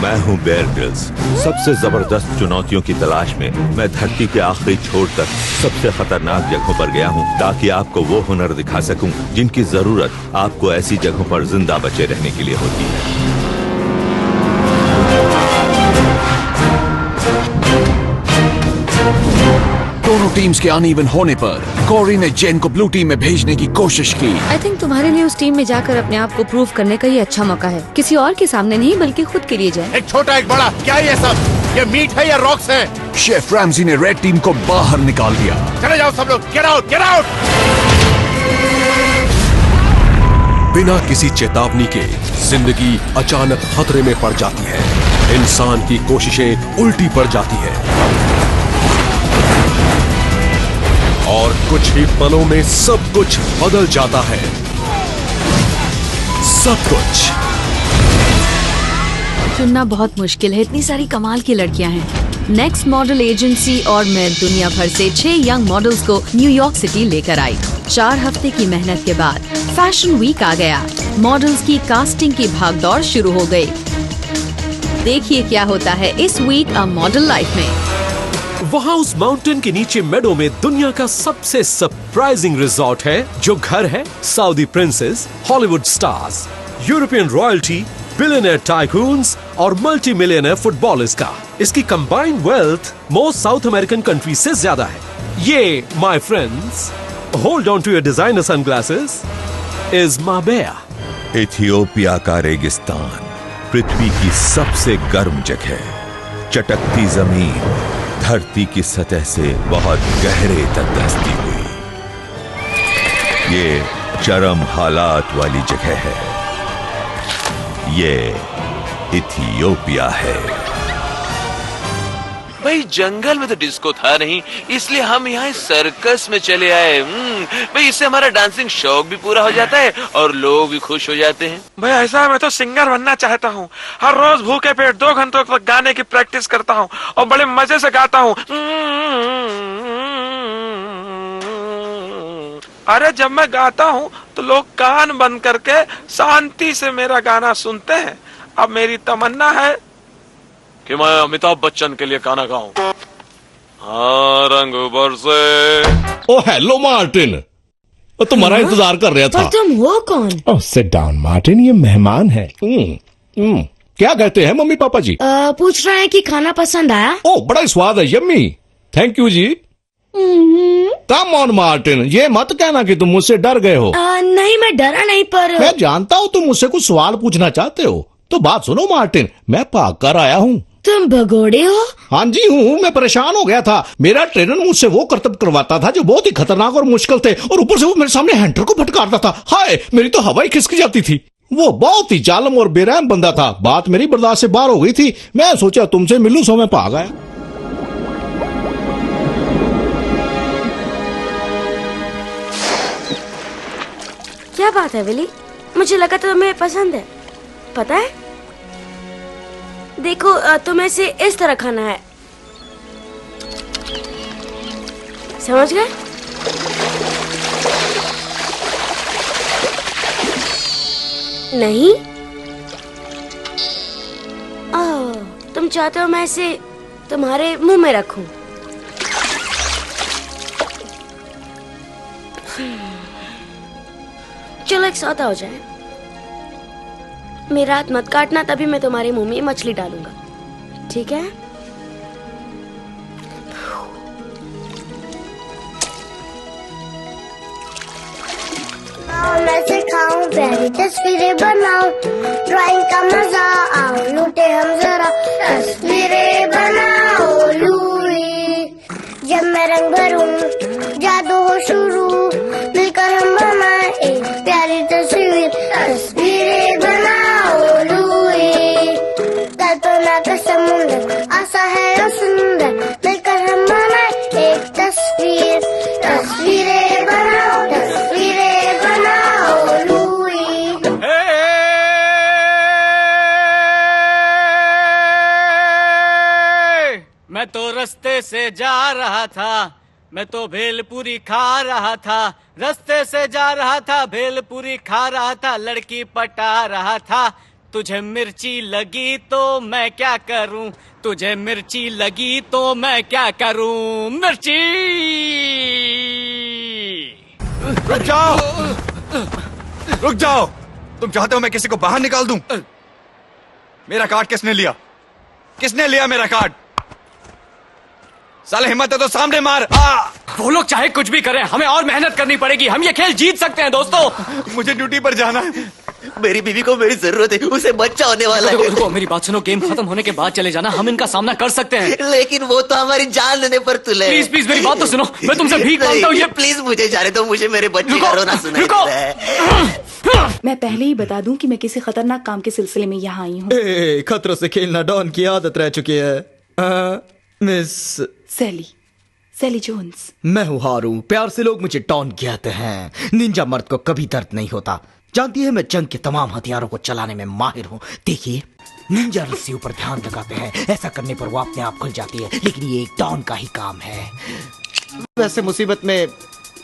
मैं हूँ Bear Grylls. सबसे जबरदस्त चुनौतियों की तलाश में मैं धरती के आखिरी छोर तक सबसे खतरनाक जगहों पर गया हूँ, ताकि आपको वो हुनर दिखा सकूं जिनकी जरूरत आपको ऐसी जगहों पर जिंदा बचे रहने के लिए होती है। दोनों टीम्स के अनइवन होने पर कोरी ने जेन को ब्लू टीम में भेजने की कोशिश की। आई थिंक तुम्हारे लिए उस टीम में जाकर अपने आप को प्रूव करने का ये अच्छा मौका है। किसी और के सामने नहीं, बल्कि खुद के लिए जाए। एक छोटा एक बड़ा, क्या ये सब? ये मीट है या रॉक्स है? शेफ रैमजी ने रेड टीम को बाहर निकाल दिया। चले जाओ सब लोग, गेट आउट, गेट आउट! बिना किसी चेतावनी के जिंदगी अचानक खतरे में पड़ जाती है। इंसान की कोशिशें उल्टी पड़ जाती है और कुछ ही पलों में सब कुछ बदल जाता है। सब कुछ चुनना बहुत मुश्किल है, इतनी सारी कमाल की लड़कियां हैं। नेक्स्ट मॉडल एजेंसी और मैं दुनिया भर से 6 यंग मॉडल्स को न्यूयॉर्क सिटी लेकर आई। 4 हफ्ते की मेहनत के बाद फैशन वीक आ गया। मॉडल्स की कास्टिंग की भागदौड़ शुरू हो गई। देखिए क्या होता है इस वीक अ मॉडल लाइफ में। वहाँ उस माउंटेन के नीचे मेडो में दुनिया का सबसे सरप्राइजिंग रिजॉर्ट है, जो घर है Saudi princes, Hollywood stars, European royalty, billionaire tycoons और मल्टी मिलियनर फुटबॉलर्स का। इसकी combined wealth most South American country से ज्यादा है। ये my friends, hold on to your designer sunglasses, is Marbella. Ethiopia का रेगिस्तान पृथ्वी की सबसे गर्म जगह, चटकती जमीन धरती की सतह से बहुत गहरे तक धंसती हुई। ये चरम हालात वाली जगह है। ये इथियोपिया है। भाई जंगल में तो डिस्को था नहीं, इसलिए हम यहाँ सर्कस में चले आए। भाई इससे हमारा डांसिंग शौक भी पूरा हो जाता है और लोग भी खुश हो जाते हैं। भाई ऐसा है, मैं तो सिंगर बनना चाहता हूँ। हर रोज भूखे पेट 2 घंटों तक गाने की प्रैक्टिस करता हूँ और बड़े मजे से गाता हूँ। अरे जब मैं गाता हूँ तो लोग कान बंद करके शांति से मेरा गाना सुनते हैं। अब मेरी तमन्ना है कि मैं अमिताभ बच्चन के लिए गाना गाऊं। हाँ रंग बरसे। ओ हेलो मार्टिन, तुम्हारा इंतजार कर रहा था। पर तुम हो कौन? ओह सिट डाउन मार्टिन, ये मेहमान है। क्या कहते हैं मम्मी पापा जी? पूछ रहे हैं कि खाना पसंद आया? ओ बड़ा ही स्वाद है, यम्मी। थैंक यू जी। कम ऑन मार्टिन, ये मत कहना कि तुम मुझसे डर गए हो। नहीं मैं डरा नहीं, पर मैं जानता हूँ तुम मुझसे कुछ सवाल पूछना चाहते हो। तो बात सुनो मार्टिन, मैं भाग कर आया हूँ। तुम भगोड़े हो? हाँ जी हूँ, मैं परेशान हो गया था। मेरा ट्रेनर मुझसे वो करतब करवाता था जो बहुत ही खतरनाक और मुश्किल थे, और ऊपर से वो मेरे सामने हैंटर को फटकारता था। हाय, मेरी तो हवा ही खिसक जाती थी। वो बहुत ही जालिम और बेरहम बंदा था। बात मेरी बर्दाश्त से बाहर हो गई थी। मैं सोचा तुमसे मिलूं, सो मैं भाग आया। क्या बात है विली? मुझे लगा तो तुम्हें पसंद है। पता है, देखो तुम्हें इसे इस तरह खाना है, समझ गए? नहीं? तुम चाहते हो मैं इसे तुम्हारे मुंह में रखूं? चलो एक सौदा हो जाए। मेरा हाथ मत काटना, तभी मैं तुम्हारे मुंह में मछली डालूंगा, ठीक है? मैं सिखाऊं, प्यारी तस्वीरें बनाओ, ड्राइंग का मजा आओ, लूटे हम जरा तस्वीरें बनाओ लूरी। जब मैं रंग भरूं, जादू हो शुरू, मिलकर हम बनाए एक प्यारी तस्वीर, तस्वीरें बनाओ लूरी। कल्पना का समुंदर आशा है और सुंदर, मिलकर हम बनाए एक तस्वीर, तस्वीरें बनाओ, तस्वीरें बनाओ लूरी। मैं तो रास्ते से जा रहा था, मैं तो भेलपूरी खा रहा था, रास्ते से जा रहा था, भेलपूरी खा रहा था, लड़की पटा रहा था, तुझे मिर्ची लगी तो मैं क्या करूं, तुझे मिर्ची लगी तो मैं क्या करूं, मिर्ची। रुक जाओ, रुक जाओ। तुम चाहते हो मैं किसी को बाहर निकाल दूं? मेरा कार्ड किसने लिया? किसने लिया मेरा कार्ड? साले हिम्मत है तो सामने मार। वो लोग चाहे कुछ भी करें, हमें और मेहनत करनी पड़ेगी। हम ये खेल जीत सकते हैं दोस्तों। मुझे ड्यूटी पर जाना है। मेरी बीवी को मेरी जरूरत है, उसे बच्चा होने वाला है। रुको, मेरी बात सुनो। गेम खत्म होने के बाद चले जाना, हम इनका सामना कर सकते हैं। लेकिन वो तो हमारी जान लेने पर तुले। प्लीज प्लीज मेरी बात तो सुनो, मैं तुमसे भीख मांगता हूँ। ये प्लीज मुझे जाने दो, मुझे मेरे बच्चे का रोना सुनाई देता है। मैं पहले ही बता दूं कि मैं किसी खतरनाक काम के सिलसिले में यहाँ आई हूँ। खतरों से खेलना डॉन की आदत रह चुकी है। मिस सैली जोन्स। मैं हूँ हारू। प्यार से लोग मुझे डॉन कहते हैं। निंजा मर्द को कभी दर्द नहीं होता। जानती है मैं जंग के तमाम हथियारों को चलाने में माहिर हूँ। देखिए, निंजा रस्सियों पर ध्यान लगाते हैं। ऐसा करने पर वो अपने आप खुल जाती है, लेकिन ये एक डॉन का ही काम है। वैसे मुसीबत में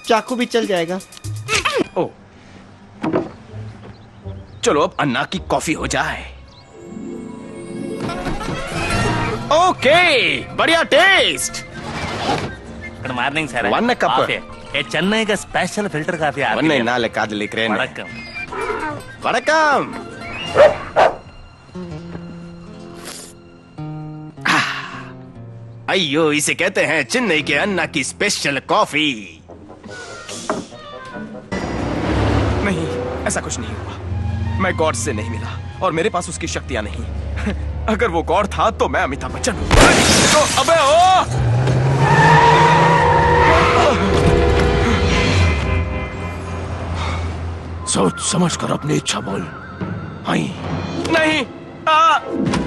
चाकू भी चल जाएगा। ओ, चलो अब अन्ना की कॉफी हो जाए। ओके, बढ़िया taste. Good morning sir. One cup ये चेन्नई का स्पेशल फिल्टर काफी आती है। नाले कादली क्रेन। वणक्कम वणक्कम। अयो, इसे कहते हैं चेन्नई के अन्ना की स्पेशल कॉफी। नहीं, ऐसा कुछ नहीं हुआ। मैं गॉड से नहीं मिला और मेरे पास उसकी शक्तियां नहीं। अगर वो गॉड था तो मैं अमिताभ बच्चन हूं। तो अबे ओ! सोच समझ कर अपनी इच्छा बोल। नहीं,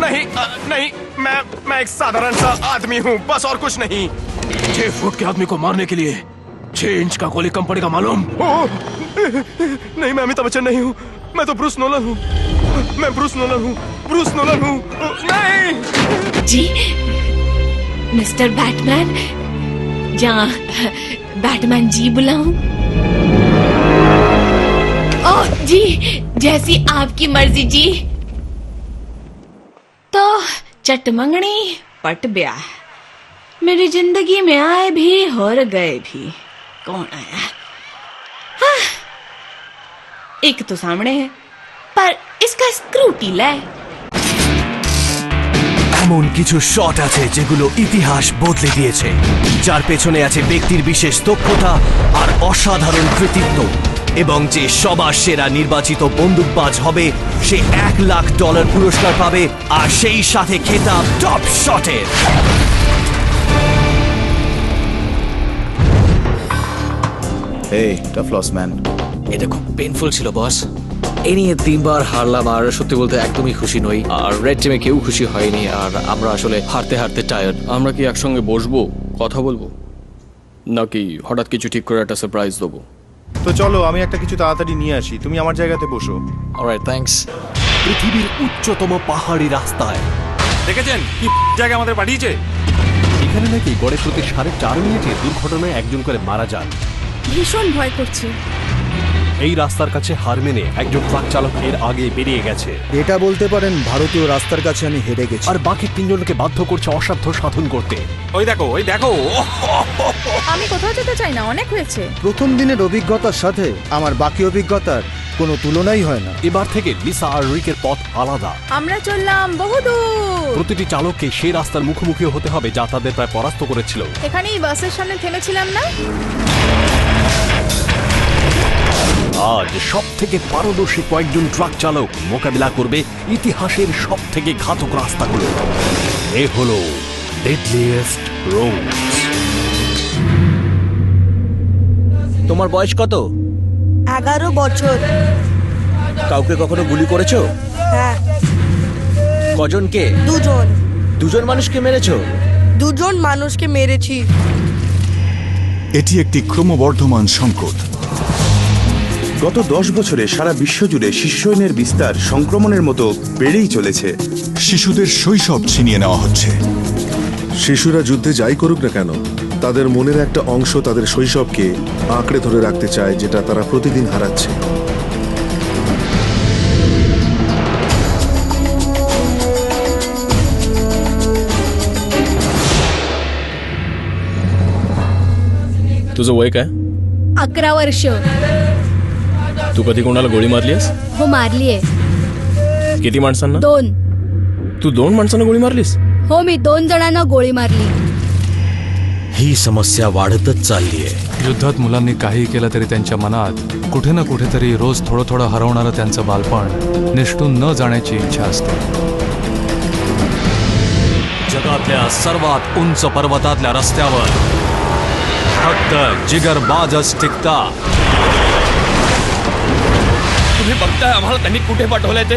नहीं, नहीं, मैं एक साधारण सा आदमी हूँ, बस और कुछ नहीं। 6 फुट के आदमी को मारने के लिए 6 इंच का गोली कम पड़ेगा, मालूम? नहीं, मैं अमिताभ बच्चन नहीं हूँ। मैं तो ब्रूस नोलन हूँ। मैं ब्रूस नोलन हूँ। ब्रूस नोलन हूँ। नहीं जी, मिस्टर बैटमैन, जहाँ बैटमैन जी बुलाऊं? ओह जी, जैसी आपकी मर्जी जी। तो चटमंगनी पट ब्याह, मेरी जिंदगी में आए भी और गए भी। कौन आया? हाँ, एक तो सामने है, पर इसका स्क्रू ढीला है। এমন কিছু শট আছে যেগুলো ইতিহাস বদলে দিয়েছে, যার পেছনে আছে ব্যক্তির বিশেষ দক্ষতা আর অসাধারণ কৃতিত্ব, এবং যে সবার সেরা নির্বাচিত বন্দুকবাজ হবে সে $1,00,000 পুরস্কার পাবে, আর সেই সাথে খেতাব top শটের। Hey, tough loss man. এটা খুব পেইনফুল ছিল বস। এই নিয়ে 3 বার হারলাম, আর সত্যি বলতে একদমই খুশি নই। আর রেড টিমে কেউ খুশি হয়নি, আর আমরা আসলে হারতে হারতে টায়ার্ড। আমরা কি একসঙ্গে বসবো, কথা বলবো, নাকি হঠাৎ কিছু ঠিক করে একটা সারপ্রাইজ দেবো? তো চলো, আমি একটা কিছু তাড়াতাড়ি নিয়ে আসি, তুমি আমার জায়গাতে বসো। Alright, thanks. পৃথিবীর উচ্চতম পাহাড়ি রাস্তায় দেখেছেন কি জায়গা আমাদের পাঠিয়েছে? এখানে নাকি গড়ে প্রতি 4.5 মিনিটে দুর্ঘটনায় একজন করে মারা যান। ভীষণ ভয় করছে। এই রাস্তার কাছে হার মেনে একজন ট্রাক চালক এর আগে বেরিয়ে গেছে। এটা বলতে পারেন ভারতীয় রাস্তার কাছে আমি হেরে গেছি, আর বাকি 3 জনকে বাধ্য করছে অসাধ্য সাধন করতে। ওই দেখো, ওই দেখো। আমি কোথাও যেতে চাই না, অনেক হয়েছে। প্রথম দিনের অভিজ্ঞতার সাথে আমার বাকি অভিজ্ঞতার কোনো তুলনাই হয় না। এবার থেকে লিসা আর রিকের পথ আলাদা। আমরা চললাম বহুদূর। প্রতিটি চালককে সেই রাস্তার মুখোমুখি হতে হবে যা তাদের প্রায় পরাস্ত করেছিল। এখানেই বাসের সামনে থেমেছিলাম না? আজ সব থেকে পারদর্শী কয়েকজন ট্রাক চালক মোকাবিলা করবে ইতিহাসের সব থেকে ঘাতক রাস্তাগুলো। এ হলো ডেডলিয়েস্ট রোডস। তোমার বয়স কত? 11 বছর। কাউকে কখনো গুলি করেছো? হ্যাঁ। কজনকে? 2 জন। 2 জন মানুষকে মেরেছো? 2 জন মানুষকে মেরেছি। এটি একটি ক্রমবর্ধমান সংকট। গত 10 বছরে সারা বিশ্বজুড়ে শিশুয়নের বিস্তার সংক্রমণের মতো বেড়েই চলেছে। শিশুদের শৈশব ছিনিয়ে নেওয়া হচ্ছে। শিশুরা যুদ্ধে যাই করুক না কেন, তাদের মনের একটা অংশ তাদের শৈশবকে আঁকড়ে ধরে রাখতে চায়, যেটা তারা প্রতিদিন হারাচ্ছে। तुझं वय काय? 11 वर्ष. तू कधी कोणाला गोळी मारलीस? हो मारलीये. किती माणसांना? 2. तू 2 माणसांना गोळी मारलीस? हो मी 2 जणांना गोळी मारली. ही समस्या वाढतच चाललीये. युद्धात मुलांनी काही केलं तरी त्यांच्या मनात कुठे ना कुठेतरी रोज थोडं थोडं हरवणारं त्यांचं बालपण निष्ठून न जाण्याची इच्छा असते. जगातल्या सर्वात उंच पर्वतातल्या रस्त्यावर फक्त जिगरबाजच टिकतात. तुम्ही बघताय आम्हाला त्यांनी कुठे पाठवलंय ते?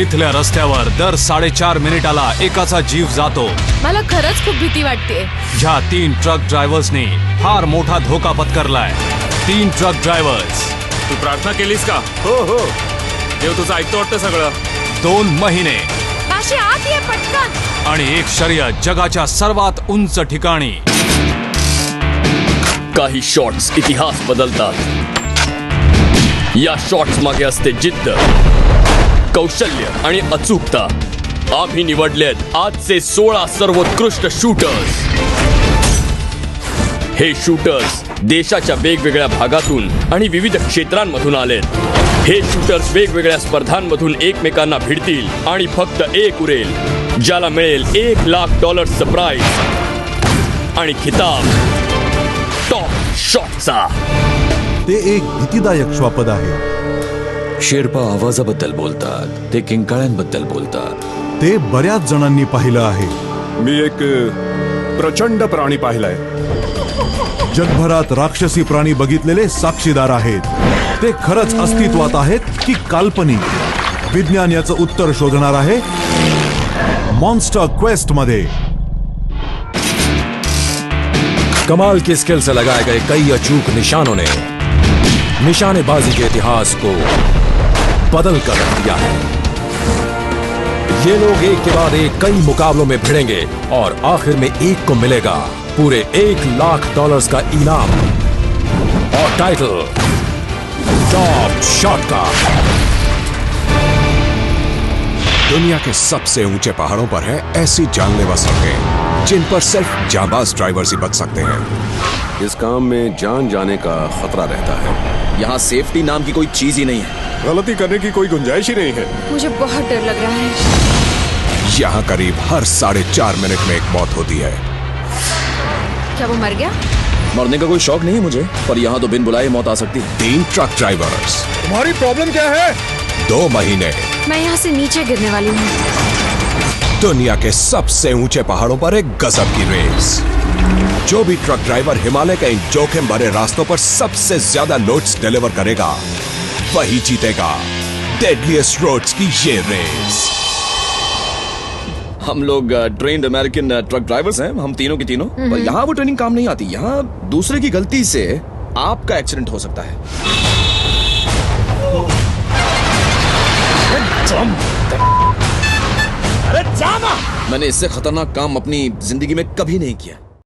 इथल्या रस्त्यावर दर 4.5 मिनिटाला एकाचा जीव जातो. मला खरंच खूप भीती वाटते. ह्या 3 ट्रक ड्रायव्हर्सनी फार मोठा धोका पत्करलाय. 3 ट्रक ड्रायव्हर्स. तू प्रार्थना केलीस का? हो हो. देव तुझं ऐकतो वाटतं सगळं. 2 महिने काशी आत ये पटकन. आणि एक शर्यत जगाच्या सर्वात उंच ठिकाणी. काही शॉट्स इतिहास बदलतात. या शॉट्स मागे असते जिद्द, कौशल्य आणि अचूकता. आम्ही निवडलेत आजचे 16 सर्वोत्कृष्ट शूटर्स. हे शूटर्स देशाच्या वेगवेगळ्या भागातून आणि विविध क्षेत्रांमधून आलेत. हे शूटर्स वेगवेगळ्या स्पर्धांमधून एकमेकांना भिडतील आणि फक्त एक उरेल ज्याला मिळेल $1,00,000 प्राइज आणि खिताब टॉप शॉटचा. ते एक भीतीदायक श्वापद आहे. शेर्पा आवाजाबद्दल बोलतात, ते किंकाळ्यांबद्दल बोलतात. ते बऱ्याच जणांनी पाहिलं आहे. मी एक प्रचंड प्राणी पाहिलाय. जगभरात राक्षसी प्राणी बघितलेले साक्षीदार आहेत. ते खरंच अस्तित्वात आहेत की काल्पनिक? विज्ञान याचं उत्तर शोधणार आहे मॉन्स्टर क्वेस्ट मध्ये. कमाल की स्किल से लगाए गए कई अचूक निशानों ने निशानेबाजी के इतिहास को बदल कर रख दिया है. ये लोग एक के बाद एक कई मुकाबलों में भिड़ेंगे और आखिर में एक को मिलेगा पूरे $1,00,000 का इनाम और टाइटल टॉप शॉट का. दुनिया के सबसे ऊंचे पहाड़ों पर है ऐसी जानलेवा सड़कें जिन पर सिर्फ जाबाज ड्राइवर्स ही बच सकते हैं. इस काम में जान जाने का खतरा रहता है. यहाँ सेफ्टी नाम की कोई चीज ही नहीं है. गलती करने की कोई गुंजाइश ही नहीं है. मुझे बहुत डर लग रहा है. यहाँ करीब हर 4.5 मिनट में एक मौत होती है. क्या वो मर गया? मरने का कोई शौक नहीं है मुझे, पर यहाँ तो बिन बुलाए मौत आ सकती है. 3 ट्रक ड्राइवर्स. तुम्हारी प्रॉब्लम क्या है? 2 महीने. मैं यहाँ से नीचे गिरने वाली हूँ. दुनिया के सबसे ऊंचे पहाड़ों पर एक गजब की रेस. जो भी ट्रक ड्राइवर हिमालय के इन जोखिम भरे रास्तों पर सबसे ज्यादा लोड्स डिलीवर करेगा वही जीतेगा डेडलीस्ट रोड्स की ये रेस. हम लोग ट्रेन्ड अमेरिकन ट्रक ड्राइवर्स हैं, हम तीनों के तीनों. पर यहाँ वो ट्रेनिंग काम नहीं आती. यहाँ दूसरे की गलती से आपका एक्सीडेंट हो सकता है. अरे जाना. मैंने इससे खतरनाक काम अपनी जिंदगी में कभी नहीं किया.